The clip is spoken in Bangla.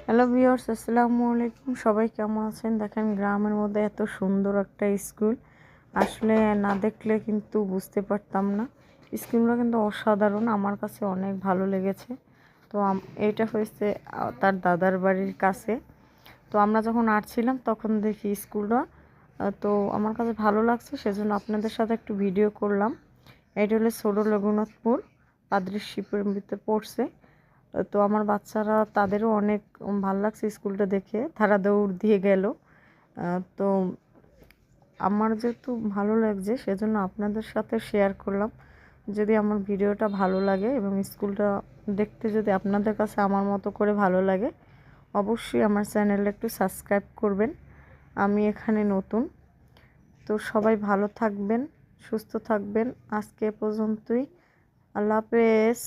হ্যালো ভিউয়ার্স, আসসালামু আলাইকুম। সবাই কেমন আছেন? দেখেন গ্রামের মধ্যে এত সুন্দর একটা স্কুল, আসলে না দেখলে কিন্তু বুঝতে পারতাম না। স্কুলটা কিন্তু অসাধারণ, আমার কাছে অনেক ভালো লেগেছে। তো এইটা হয়েছে তার দাদার বাড়ির কাছে। তো আমরা যখন আসছিলাম তখন দেখি স্কুলটা, তো আমার কাছে ভালো লাগছে, সেজন্য আপনাদের সাথে একটু ভিডিও করলাম। এটা হলো ছোট রঘুনাথপুর পাদ্রী শিপের ভিতরে পড়ছে। তো আমার বাচ্চারা, তাদেরও অনেক ভালো লাগছে স্কুলটা দেখে, তারা দৌড় দিয়ে গেল। তো আমার যেহেতু ভালো লাগছে সেজন্য আপনাদের সাথে শেয়ার করলাম। যদি আমার ভিডিওটা ভালো লাগে এবং স্কুলটা দেখতে যদি আপনাদের কাছে আমার মতো করে ভালো লাগে, অবশ্যই আমার চ্যানেলে একটু সাবস্ক্রাইব করবেন। আমি এখানে নতুন। তো সবাই ভালো থাকবেন, সুস্থ থাকবেন। আজকে এ পর্যন্তই। আল্লাহ হাফেজ।